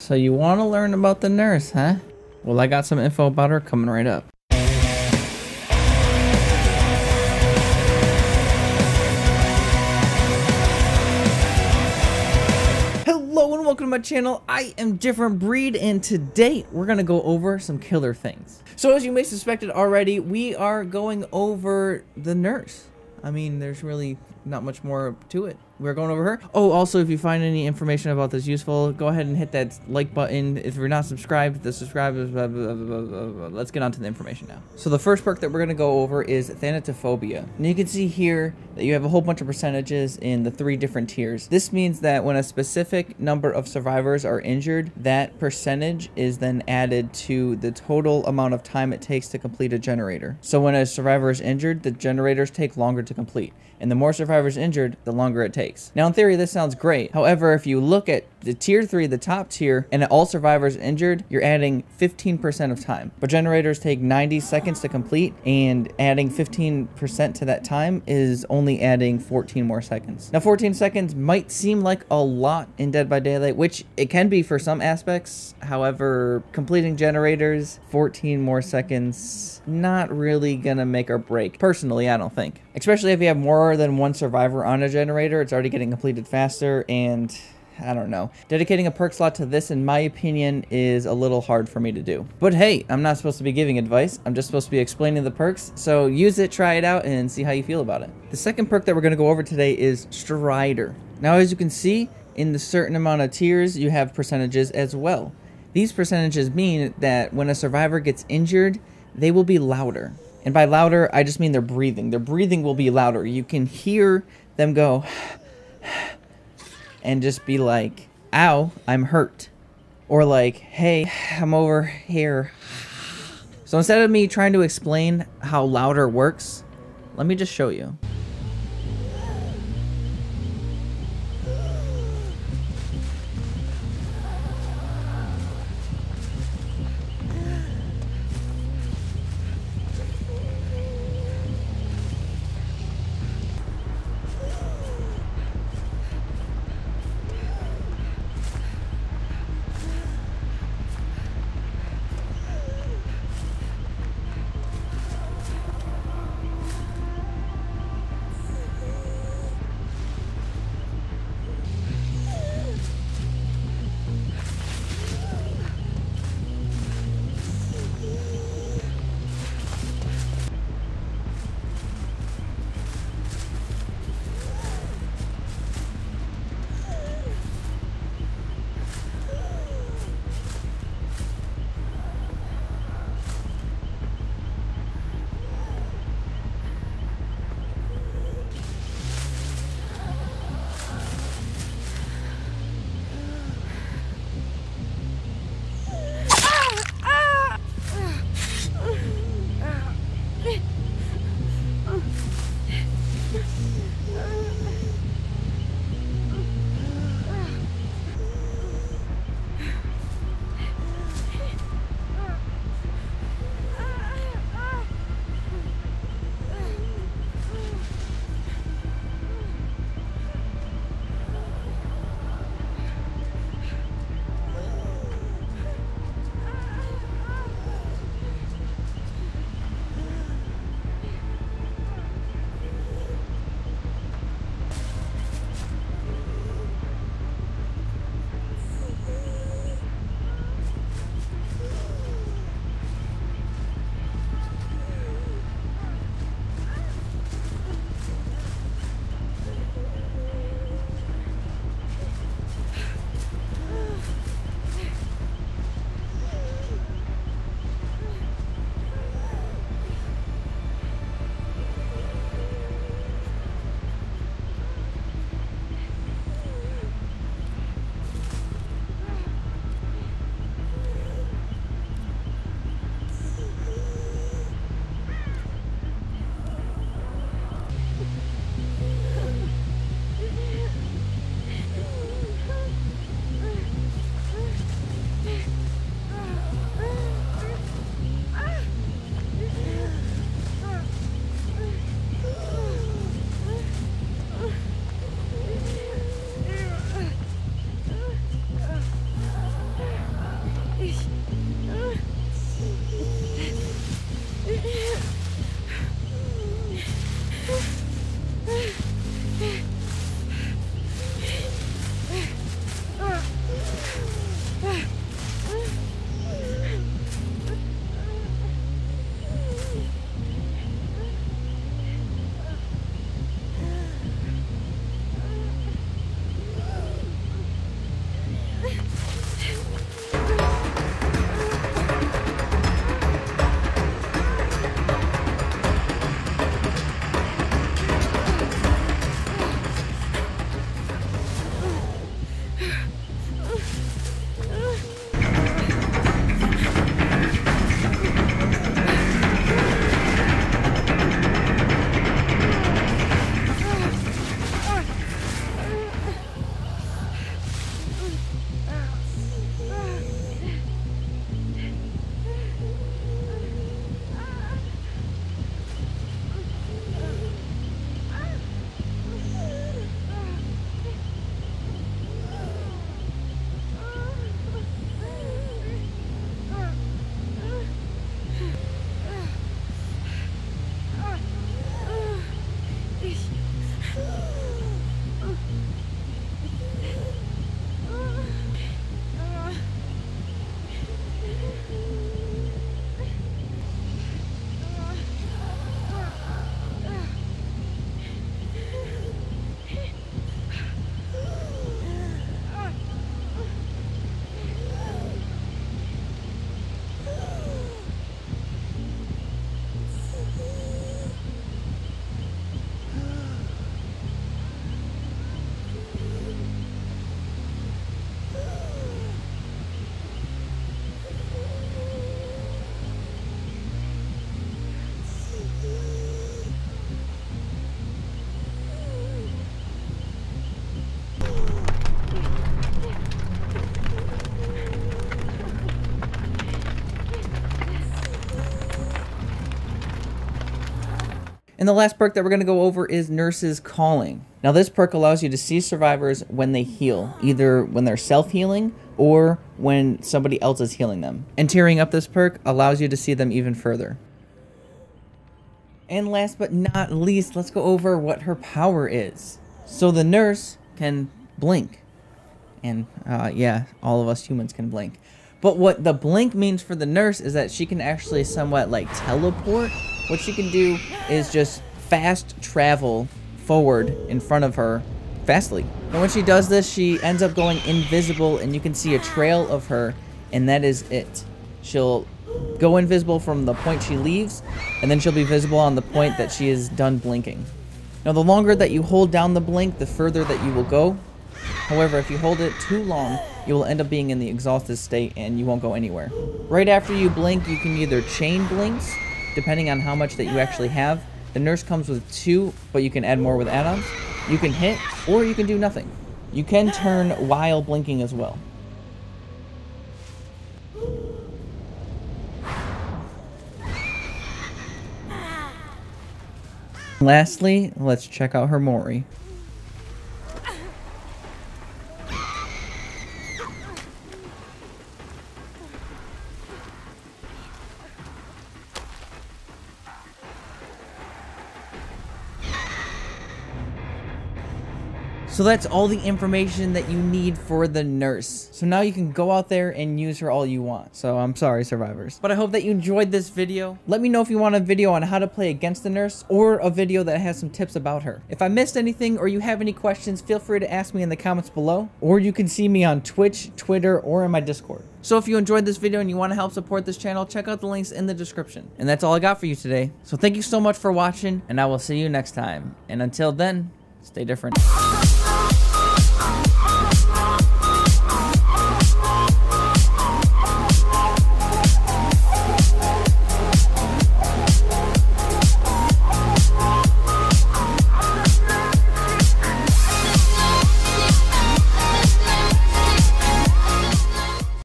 So you want to learn about the nurse, huh? Well, I got some info about her coming right up. Hello and welcome to my channel. I am Different Breed, and today we're going to go over some killer things. So as you may suspected already, we are going over the nurse. I mean, there's really not much more to it. We're going over her. Oh, also, if you find any information about this useful, go ahead and hit that like button. If you're not subscribed, subscribe. Blah, blah, blah, blah, blah. Let's get on to the information now. So the first perk that we're going to go over is Thanatophobia. And you can see here that you have a whole bunch of percentages in the 3 different tiers. This means that when a specific number of survivors are injured, that percentage is then added to the total amount of time it takes to complete a generator. So when a survivor is injured, the generators take longer to complete. And the more survivors injured, the longer it takes. Now, in theory, this sounds great. However, if you look at the tier 3, the top tier, and all survivors injured, you're adding 15% of time. But generators take 90 seconds to complete, and adding 15% to that time is only adding 14 more seconds. Now, 14 seconds might seem like a lot in Dead by Daylight, which it can be for some aspects. However, completing generators, 14 more seconds, not really gonna make or break. Personally, I don't think. Especially if you have more than one survivor on a generator, it's already getting completed faster, and I don't know. Dedicating a perk slot to this, in my opinion, is a little hard for me to do. But hey, I'm not supposed to be giving advice. I'm just supposed to be explaining the perks. So use it, try it out, and see how you feel about it. The second perk that we're going to go over today is Strider. Now, as you can see, in the certain amount of tiers, you have percentages as well. These percentages mean that when a survivor gets injured, they will be louder. And by louder, I just mean their breathing. Their breathing will be louder. You can hear them go and just be like, ow, I'm hurt. Or like, hey, I'm over here. So instead of me trying to explain how louder works, let me just show you. And the last perk that we're going to go over is Nurse's Calling. Now this perk allows you to see survivors when they heal, either when they're self-healing or when somebody else is healing them. And tearing up this perk allows you to see them even further. And last but not least, let's go over what her power is. So the nurse can blink. And yeah, all of us humans can blink. But what the blink means for the nurse is that she can actually somewhat like teleport. What she can do is just fast travel forward in front of her fastly. And when she does this, she ends up going invisible and you can see a trail of her, and that is it. She'll go invisible from the point she leaves, and then she'll be visible on the point that she is done blinking. Now the longer that you hold down the blink, the further that you will go. However, if you hold it too long, you will end up being in the exhausted state and you won't go anywhere. Right after you blink, you can either chain blinks, depending on how much that you actually have. The nurse comes with 2, but you can add more with add-ons. You can hit, or you can do nothing. You can turn while blinking as well. Lastly, let's check out her Mori. So that's all the information that you need for the nurse. So now you can go out there and use her all you want. So I'm sorry, survivors. But I hope that you enjoyed this video. Let me know if you want a video on how to play against the nurse, or a video that has some tips about her. If I missed anything or you have any questions, feel free to ask me in the comments below. Or you can see me on Twitch, Twitter, or in my Discord. So if you enjoyed this video and you want to help support this channel, check out the links in the description. And that's all I got for you today. So thank you so much for watching, and I will see you next time. And until then, stay different.